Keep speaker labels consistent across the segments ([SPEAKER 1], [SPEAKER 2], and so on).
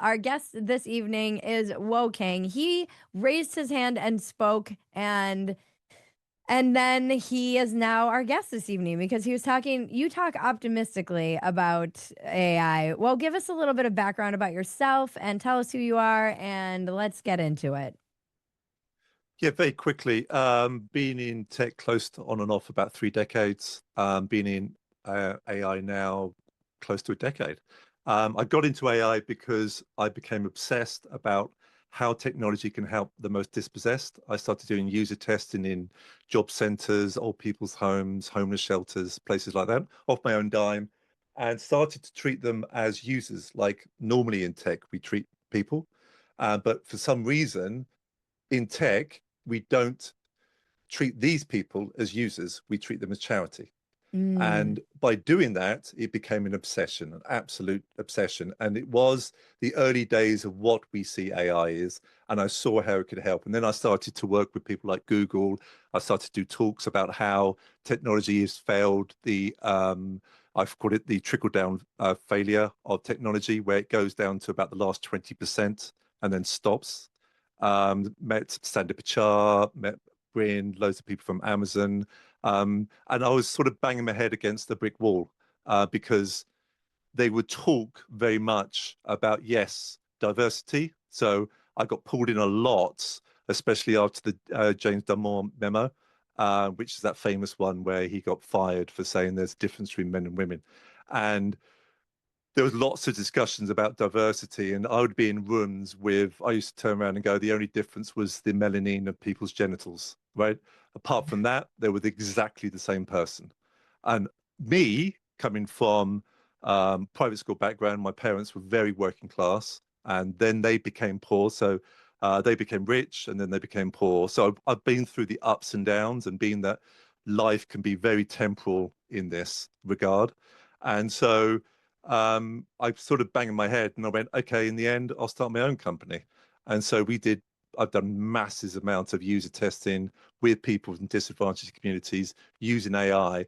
[SPEAKER 1] our guest this evening is Woking. He raised his hand and spoke, and then he is now our guest this evening because he was talking. You talk optimistically about AI. Well, give us a little bit of background about yourself and tell us who you are, and let's get into it.
[SPEAKER 2] Yeah, very quickly. Been in tech close to on and off about 3 decades. Been in AI now close to a decade. I got into AI because I became obsessed about how technology can help the most dispossessed. I started doing user testing in job centers, old people's homes, homeless shelters, places like that, off my own dime, and started to treat them as users, like normally in tech we treat people. But for some reason, in tech, we don't treat these people as users, we treat them as charity.
[SPEAKER 1] Mm.
[SPEAKER 2] And by doing that, it became an obsession, an absolute obsession. And it was the early days of what we see AI is. And I saw how it could help. And then I started to work with people like Google. I started to do talks about how technology has failed I've called it the trickle down failure of technology, where it goes down to about the last 20% and then stops. Met Sander Pichar, met Bryn, loads of people from Amazon. And I was sort of banging my head against the brick wall because they would talk very much about, yes, diversity. So I got pulled in a lot, especially after the James Dunmore memo, which is that famous one where he got fired for saying there's a difference between men and women. And there was lots of discussions about diversity, and I would be in rooms with, I used to turn around and go, the only difference was the melanin of people's genitals, right? Apart from that, they were exactly the same person. And me, coming from private school background, my parents were very working class, and then they became poor. So they became rich, and then they became poor. So I've been through the ups and downs, and being that life can be very temporal in this regard. And so I sort of banged my head and I went, okay, in the end, I'll start my own company. And so I've done massive amounts of user testing with people from disadvantaged communities using AI.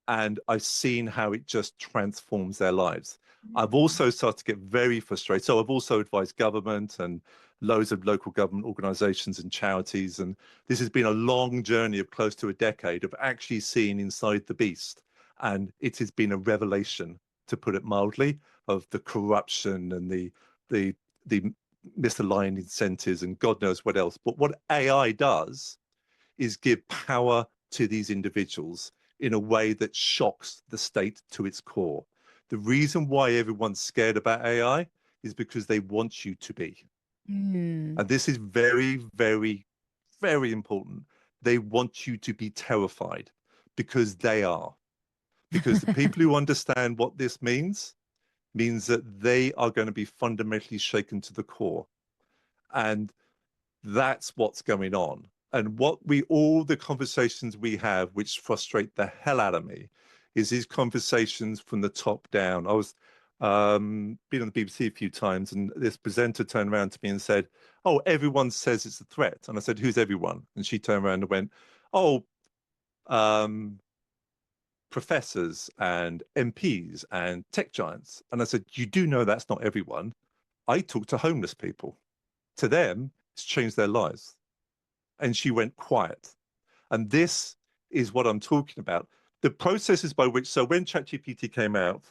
[SPEAKER 2] And I've seen how it just transforms their lives. I've also started to get very frustrated. So I've also advised government and loads of local government organizations and charities. And this has been a long journey of close to a decade of actually seeing inside the beast. And it has been a revelation, to put it mildly, of the corruption and the the misaligned incentives and God knows what else. But what AI does is give power to these individuals in a way that shocks the state to its core. The reason why everyone's scared about AI is because they want you to be.
[SPEAKER 1] Mm.
[SPEAKER 2] And this is very, very, very important. They want you to be terrified because they are. Because the people who understand what this means that they are going to be fundamentally shaken to the core. And that's what's going on. And all the conversations we have, which frustrate the hell out of me, is these conversations from the top down. I was been on the BBC a few times, and this presenter turned around to me and said, "Oh, everyone says it's a threat." And I said, "Who's everyone?" And she turned around and went, "Oh, um, professors and MPs and tech giants." And I said, "You do know that's not everyone. I talk to homeless people. To them, it's changed their lives." And she went quiet. And this is what I'm talking about. The processes by which, so when ChatGPT came out,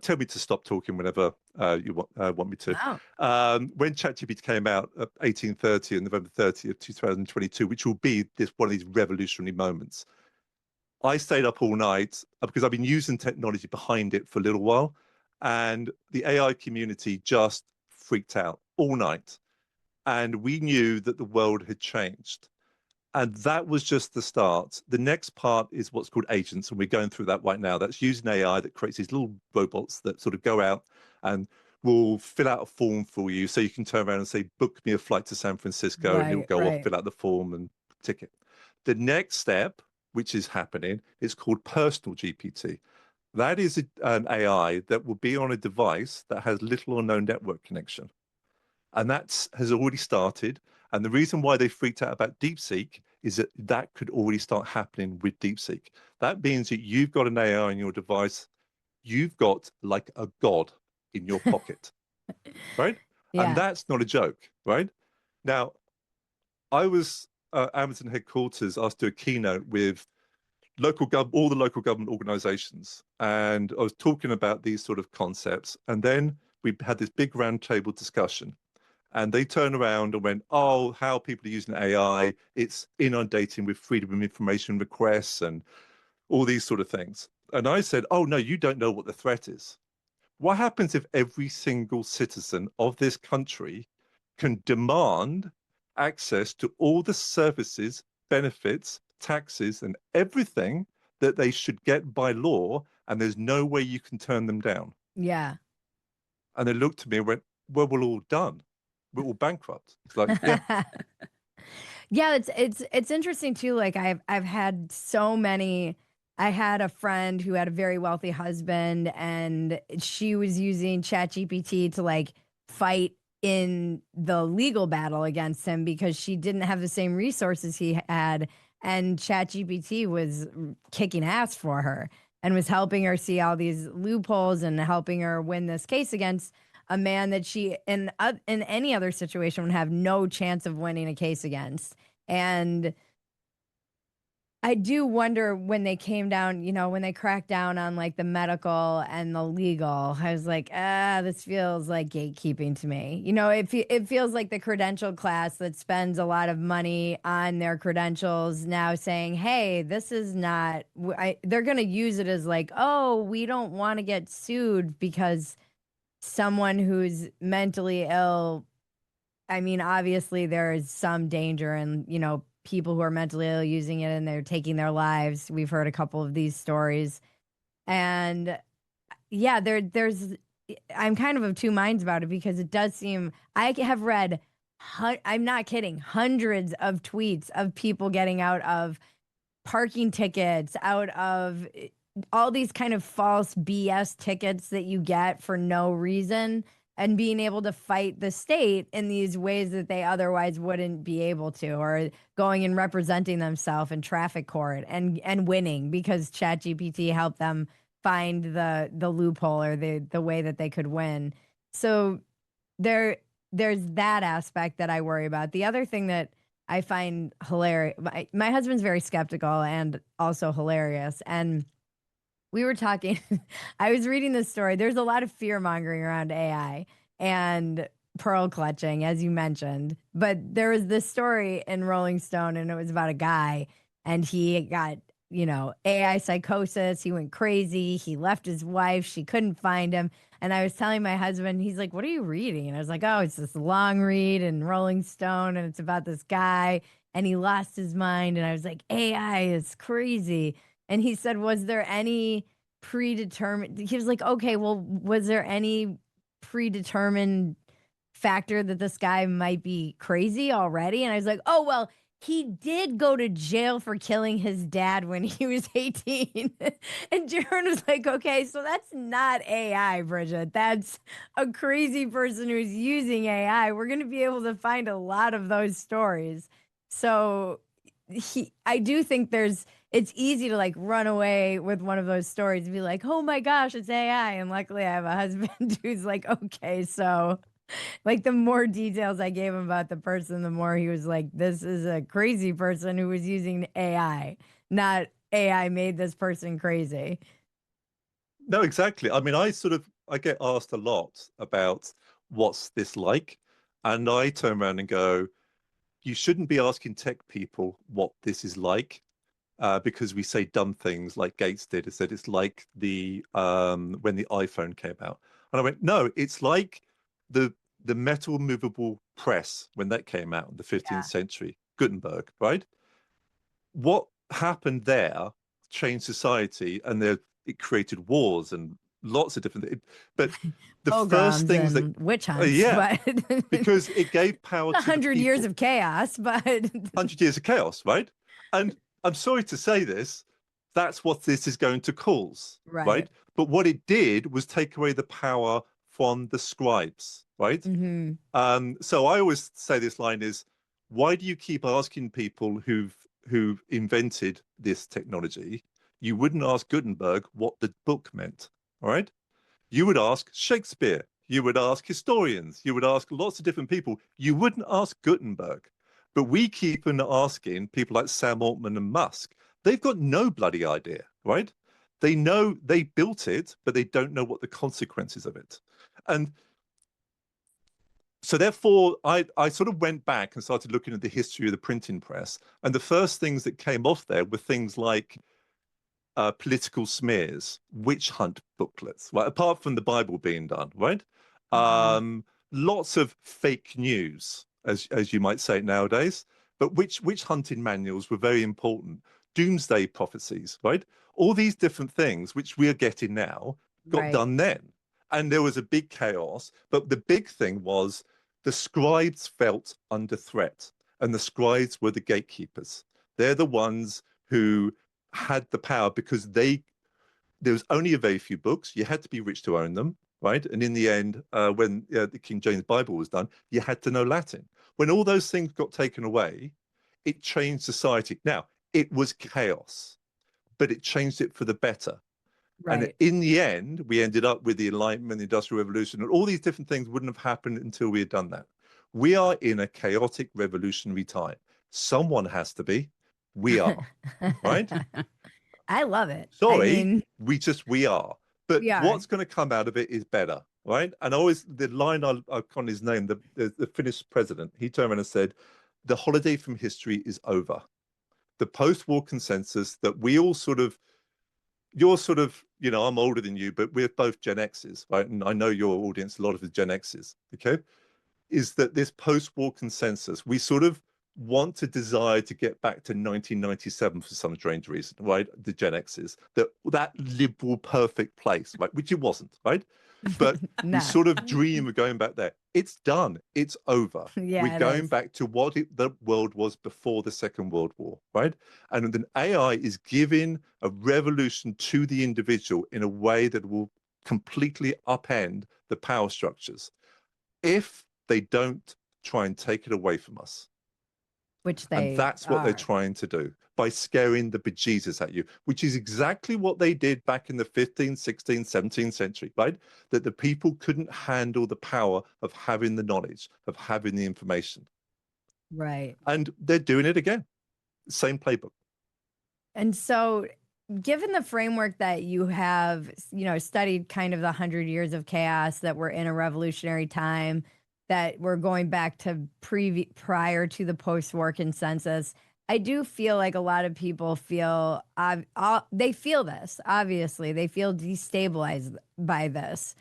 [SPEAKER 2] tell me to stop talking whenever you want me to.
[SPEAKER 1] Oh.
[SPEAKER 2] When ChatGPT came out at 1830 on November 30th, 2022, which will be one of these revolutionary moments, I stayed up all night because I've been using technology behind it for a little while. And the AI community just freaked out all night. And we knew that the world had changed. And that was just the start. The next part is what's called agents, and we're going through that right now. That's using AI that creates these little robots that sort of go out and will fill out a form for you. So you can turn around and say, book me a flight to San Francisco, and it'll
[SPEAKER 1] Right,
[SPEAKER 2] go off,
[SPEAKER 1] right.
[SPEAKER 2] fill out the form and ticket. The next step, which is happening, is called personal GPT. That is an AI that will be on a device that has little or no network connection. And that has already started. And the reason why they freaked out about DeepSeek is that that could already start happening with DeepSeek. That means that you've got an AI on your device, you've got like a god in your pocket. right? And
[SPEAKER 1] Yeah.
[SPEAKER 2] that's not a joke, right? Now, I was Amazon headquarters asked to do a keynote with all the local government organizations, and I was talking about these sort of concepts. And then we had this big roundtable discussion, and they turned around and went, "Oh, how people are using AI, it's inundating with freedom of information requests and all these sort of things." And I said, "Oh no, you don't know what the threat is. What happens if every single citizen of this country can demand access to all the services, benefits, taxes, and everything that they should get by law, and there's no way you can turn them down?"
[SPEAKER 1] Yeah.
[SPEAKER 2] And they looked at me and went, "Well, we're all done. We're all bankrupt." It's like, yeah.
[SPEAKER 1] Yeah, it's interesting too. Like I've had so many. I had a friend who had a very wealthy husband, and she was using ChatGPT to like fight in the legal battle against him because she didn't have the same resources he had, and ChatGPT was kicking ass for her and was helping her see all these loopholes and helping her win this case against a man that she in any other situation would have no chance of winning a case against. And I do wonder when they came down, when they cracked down on like the medical and the legal, I was like, this feels like gatekeeping to me. It feels like the credential class that spends a lot of money on their credentials now saying, hey, this is not, they're going to use it as like, oh, we don't want to get sued because someone who's mentally ill, I mean, obviously there is some danger in, people who are mentally ill using it and they're taking their lives. We've heard a couple of these stories. And yeah, there's I'm kind of two minds about it because it does seem I have read I'm not kidding, hundreds of tweets of people getting out of parking tickets, out of all these kind of false BS tickets that you get for no reason and being able to fight the state in these ways that they otherwise wouldn't be able to, or going and representing themselves in traffic court and winning because ChatGPT helped them find the loophole or the way that they could win. So there's that aspect that I worry about. The other thing that I find hilarious. My husband's very skeptical and also hilarious. And we were talking, I was reading this story. There's a lot of fear mongering around AI and pearl clutching, as you mentioned. But there was this story in Rolling Stone, and it was about a guy, and he got, AI psychosis. He went crazy. He left his wife. She couldn't find him. And I was telling my husband, he's like, "What are you reading?" And I was like, "Oh, it's this long read in Rolling Stone, and it's about this guy, and he lost his mind." And I was like, "AI is crazy." And he said, "Was there any predetermined?" He was like, "Okay, well, was there any predetermined factor that this guy might be crazy already?" And I was like, "Oh, well, he did go to jail for killing his dad when he was 18." And Jaron was like, "Okay, so that's not AI, Bridget. That's a crazy person who's using AI. We're going to be able to find a lot of those stories." So I do think it's easy to like run away with one of those stories and be like, "Oh my gosh, it's AI." And luckily I have a husband who's like, "Okay, so like the more details I gave him about the person, the more he was like, this is a crazy person who was using AI, not AI made this person crazy."
[SPEAKER 2] No, exactly. I mean, I get asked a lot about what's this like, and I turn around and go, you shouldn't be asking tech people what this is like, because we say dumb things like Gates did. It said it's like the when the iPhone came out, and I went, no, it's like the metal movable press when that came out in the 15th
[SPEAKER 1] Yeah.
[SPEAKER 2] century, Gutenberg, right? What happened there changed society, and it created wars and lots of different. But the first
[SPEAKER 1] Pogroms
[SPEAKER 2] things that,
[SPEAKER 1] and witch hunts,
[SPEAKER 2] yeah,
[SPEAKER 1] but
[SPEAKER 2] because it gave power
[SPEAKER 1] a
[SPEAKER 2] to the
[SPEAKER 1] 100 years
[SPEAKER 2] people.
[SPEAKER 1] of chaos, but
[SPEAKER 2] 100 years of chaos, right? And I'm sorry to say this, that's what this is going to cause,
[SPEAKER 1] right.
[SPEAKER 2] right? But what it did was take away the power from the scribes, right?
[SPEAKER 1] Hmm.
[SPEAKER 2] So I always say this line is, why do you keep asking people who've invented this technology? You wouldn't ask Gutenberg what the book meant, all right? You would ask Shakespeare. you would ask historians, you would ask lots of different people. You wouldn't ask Gutenberg. But we keep on asking people like Sam Altman and Musk. They've got no bloody idea, right? They know they built it, but they don't know what the consequences of it. And so therefore, I sort of went back and started looking at the history of the printing press. And the first things that came off there were things like political smears, witch hunt booklets, right? Apart from the Bible being done, right? Lots of fake news, as you might say nowadays. But witch hunting manuals were very important. Doomsday prophecies, right? All these different things, which we are getting now, got done then. And there was a big chaos. But the big thing was the scribes felt under threat. And the scribes were the gatekeepers. They're the ones who had the power because there was only a very few books. You had to be rich to own them, right? And in the end, when the King James Bible was done, you had to know Latin. When all those things got taken away, it changed society. Now, it was chaos, but it changed it for the better. And in the end, we ended up with the Enlightenment, the Industrial Revolution, and all these different things wouldn't have happened until we had done that. We are in a chaotic revolutionary time. Someone has to be. We are, right?
[SPEAKER 1] I love it.
[SPEAKER 2] Sorry,
[SPEAKER 1] I mean,
[SPEAKER 2] we are. But what's going to come out of it is better, right? And always the line I on his name, the Finnish president, he turned around and said, "The holiday from history is over. The post-war consensus that we all sort of, you're sort of, you know, I'm older than you, but we're both Gen X's, right? And I know your audience, a lot of the Gen X's, okay? Is that this post-war consensus, we sort of want to desire to get back to 1997 for some strange reason, right? The Gen X's, that liberal perfect place, right? Which it wasn't, right? But we sort of dream of going back there. It's done. It's over. We're going back to what the world was before the Second World War, right? And then AI is giving a revolution to the individual in a way that will completely upend the power structures. If they don't try and take it away from us. And that's what they're trying to do by scaring the bejesus at you, which is exactly what they did back in the 15th, 16th, 17th century, right? That the people couldn't handle the power of having the knowledge, of having the information.
[SPEAKER 1] Right.
[SPEAKER 2] And they're doing it again. Same playbook.
[SPEAKER 1] And so, given the framework that you have, you know, studied kind of the 100 years of chaos, that we're in a revolutionary time, that we're going back to prior to the post-war consensus, I do feel like a lot of people feel they feel this. Obviously, they feel destabilized by this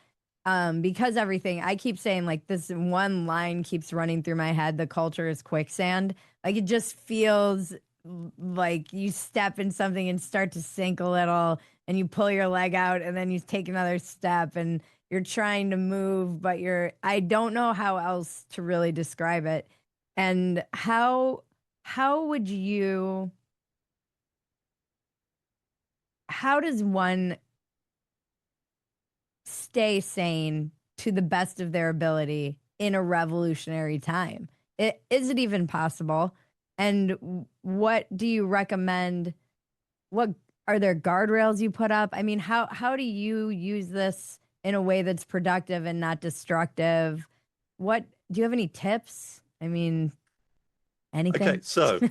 [SPEAKER 1] because everything I keep saying, like this one line keeps running through my head: the culture is quicksand. Like it just feels like you step in something and start to sink a little, and you pull your leg out, and then you take another step, and you're trying to move, but I don't know how else to really describe it. And how does one stay sane to the best of their ability in a revolutionary time? Is it even possible? And what do you recommend? What are there guardrails you put up? I mean, how do you use this in a way that's productive and not destructive? What do you have any tips? I mean, anything?
[SPEAKER 2] Okay, so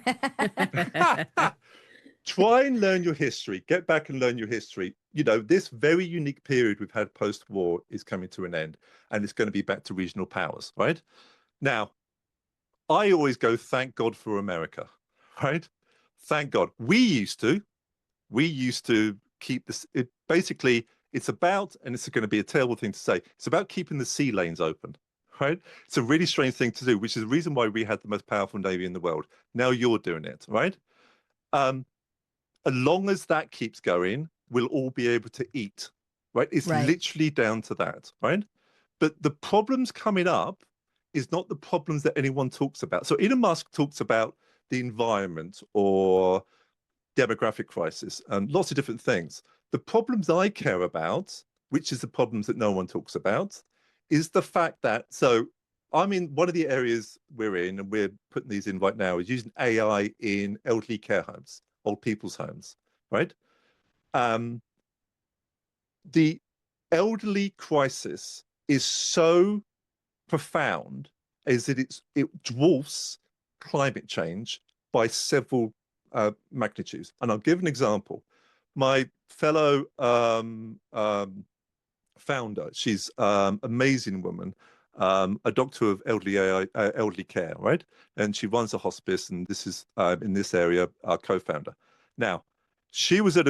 [SPEAKER 2] try and learn your history. Get back and learn your history. You know, this very unique period we've had post-war is coming to an end, and it's going to be back to regional powers, right? Now, I always go, thank God for America, right? Thank God. We used to keep this. Basically, it's about, and it's going to be a terrible thing to say, it's about keeping the sea lanes open, right? It's a really strange thing to do, which is the reason why we had the most powerful navy in the world. Now you're doing it, right? As long as that keeps going, we'll all be able to eat, right? It's literally down to that, right? But the problems coming up is not the problems that anyone talks about. So Elon Musk talks about the environment or demographic crisis and lots of different things. The problems I care about, which is the problems that no one talks about, is the fact that, so I mean, one of the areas we're in, and we're putting these in right now, is using AI in elderly care homes, old people's homes, right? The elderly crisis is so profound is that it dwarfs climate change by several magnitudes. And I'll give an example. My fellow founder, she's amazing woman, a doctor of elderly care, right? And she runs a hospice, and this is in this area, our co-founder. Now, she was at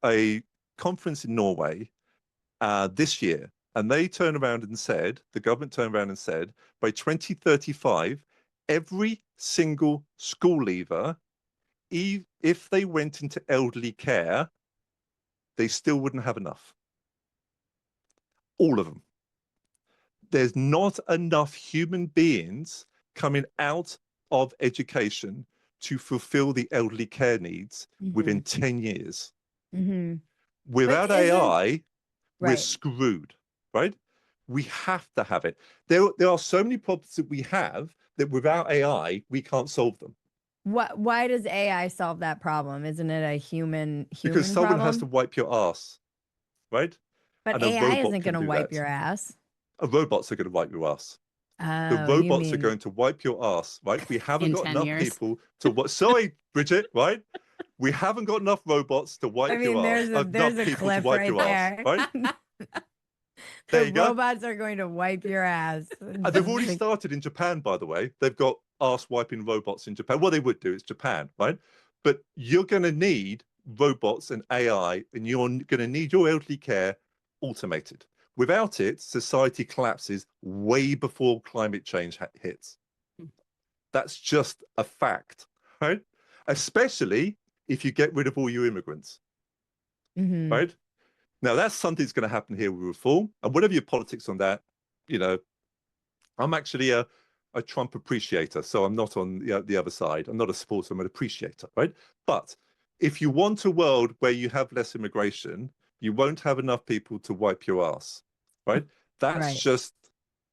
[SPEAKER 2] a conference in Norway this year, and they turned around and said, the government turned around and said, by 2035, every single school leaver, if they went into elderly care, they still wouldn't have enough. All of them. There's not enough human beings coming out of education to fulfill the elderly care needs within 10 years. Without AI, we're screwed, right? We have to have it. There are so many problems that we have that without AI, we can't solve them.
[SPEAKER 1] Why does AI solve that problem? Isn't it a human
[SPEAKER 2] Because someone
[SPEAKER 1] problem?
[SPEAKER 2] has to wipe your ass, right?
[SPEAKER 1] But
[SPEAKER 2] and
[SPEAKER 1] AI isn't going to wipe your ass.
[SPEAKER 2] Robots are going to wipe your ass.
[SPEAKER 1] Oh,
[SPEAKER 2] the robots are going to wipe your ass, right? We haven't got enough people to what? Sorry, Bridget, right? We haven't got enough robots to wipe your ass.
[SPEAKER 1] There's a clip right there.
[SPEAKER 2] Right? There you go.
[SPEAKER 1] Robots are going to wipe your ass.
[SPEAKER 2] They've already started in Japan, by the way. They've got ass wiping robots in Japan. Well, they would do. It's Japan, right? But you're going to need robots and AI, and you're going to need your elderly care automated. Without it, society collapses way before climate change hits. That's just a fact, right? Especially if you get rid of all your immigrants, right? Now, that's something that's going to happen here with reform. And whatever your politics on that, you know, I'm actually a Trump appreciator. So I'm not on the other side. I'm not a supporter, I'm an appreciator, right? But if you want a world where you have less immigration, you won't have enough people to wipe your ass, right? That's just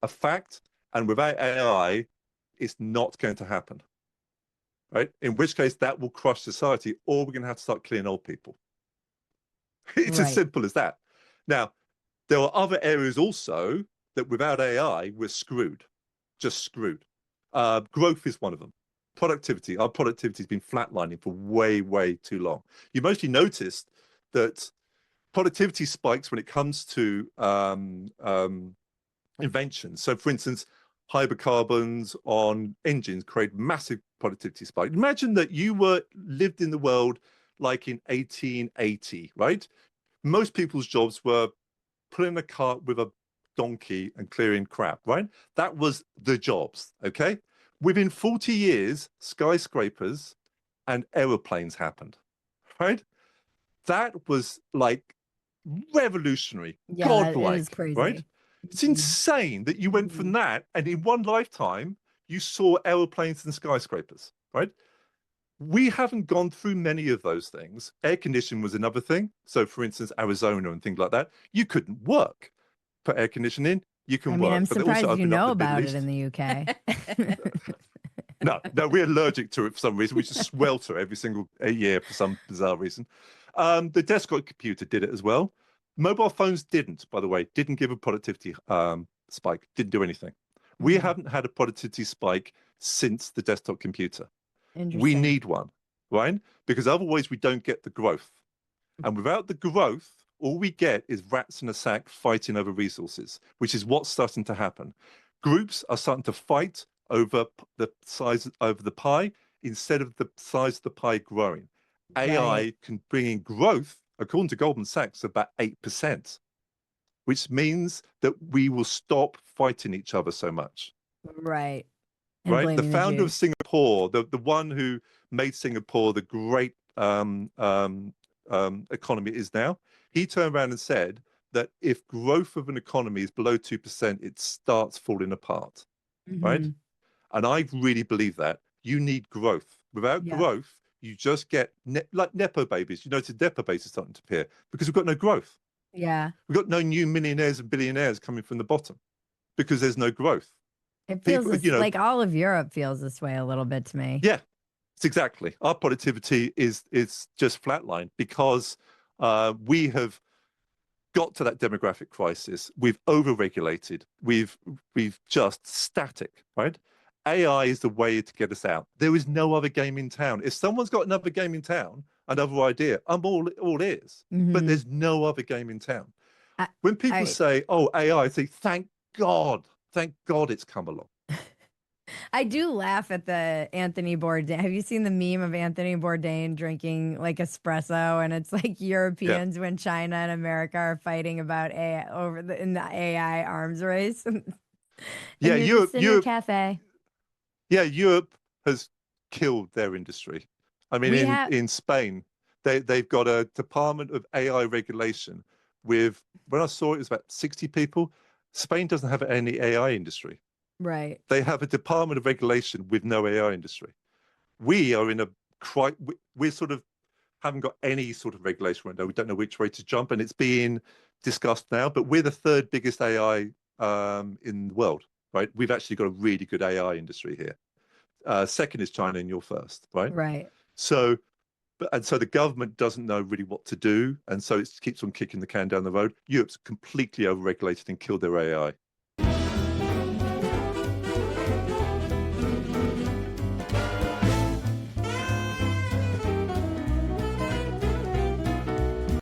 [SPEAKER 2] a fact. And without AI, it's not going to happen, right? In which case that will crush society, or we're going to have to start killing old people. It's as simple as that. Now, there are other areas also that without AI, we're screwed, just screwed. Growth is one of them. Productivity, our productivity has been flatlining for way, way too long. You mostly noticed that productivity spikes when it comes to inventions. So, for instance, hydrocarbons on engines create massive productivity spike. Imagine that you lived in the world like in 1880, right? Most people's jobs were pulling a cart with a donkey and clearing crap, right? That was the jobs, okay? Within 40 years, skyscrapers and aeroplanes happened, right? That was like revolutionary, godlike,
[SPEAKER 1] is crazy.
[SPEAKER 2] right? It's insane that you went from that, and in one lifetime, you saw aeroplanes and skyscrapers, right? We haven't gone through many of those things. Air conditioning was another thing. So, for instance, Arizona and things like that, you couldn't work. Put air conditioning, you can work.
[SPEAKER 1] I'm
[SPEAKER 2] but they also
[SPEAKER 1] surprised you know about
[SPEAKER 2] it
[SPEAKER 1] in the UK.
[SPEAKER 2] No, we're allergic to it for some reason. We just swelter every single year for some bizarre reason. The desktop computer did it as well. Mobile phones didn't, by the way, didn't give a productivity spike, didn't do anything. We haven't had a productivity spike since the desktop computer. We need one, right? Because otherwise we don't get the growth. And without the growth, all we get is rats in a sack fighting over resources, which is what's starting to happen. Groups are starting to fight over the size of the pie instead of the size of the pie growing. AI can bring in growth, according to Goldman Sachs, about 8%, which means that we will stop fighting each other so much.
[SPEAKER 1] Right.
[SPEAKER 2] Right. The founder of Singapore, the one who made Singapore the great economy it is now, he turned around and said that if growth of an economy is below 2%, it starts falling apart. Right. And I really believe that you need growth. Without growth, you just get like Nepo babies. You notice Nepo babies are starting to appear because we've got no growth.
[SPEAKER 1] Yeah.
[SPEAKER 2] We've got no new millionaires and billionaires coming from the bottom because there's no growth.
[SPEAKER 1] It feels like all of Europe feels this way a little bit to me.
[SPEAKER 2] Yeah, it's exactly. Our productivity is just flatlined because we have got to that demographic crisis. We've overregulated. We've just static, right? AI is the way to get us out. There is no other game in town. If someone's got another game in town, another idea, I'm all ears. But there's no other game in town.
[SPEAKER 1] I,
[SPEAKER 2] When people
[SPEAKER 1] I
[SPEAKER 2] say, "Oh, AI," I say, thank God it's come along.
[SPEAKER 1] I do laugh at the Anthony Bourdain. Have you seen the meme of Anthony Bourdain drinking like espresso? And it's like
[SPEAKER 2] Yeah,
[SPEAKER 1] Europeans when China and America are fighting about AI in the AI arms race,
[SPEAKER 2] yeah.
[SPEAKER 1] and you're just in your cafe.
[SPEAKER 2] Europe has killed their industry. I mean,
[SPEAKER 1] We have
[SPEAKER 2] in Spain, they've got a department of AI regulation with, when I saw it, it was about 60 people. Spain doesn't have any AI industry.
[SPEAKER 1] right,
[SPEAKER 2] They have a department of regulation with no AI industry. We are in a we're sort of haven't got any sort of regulation right now. We don't know which way to jump, and it's being discussed now. But we're the third biggest AI in the world, right? We've actually got a really good AI industry here. Second is China, and you're first, right?
[SPEAKER 1] right.
[SPEAKER 2] So, and so the government doesn't know really what to do, and so it keeps on kicking the can down the road. Europe's completely overregulated and killed their AI.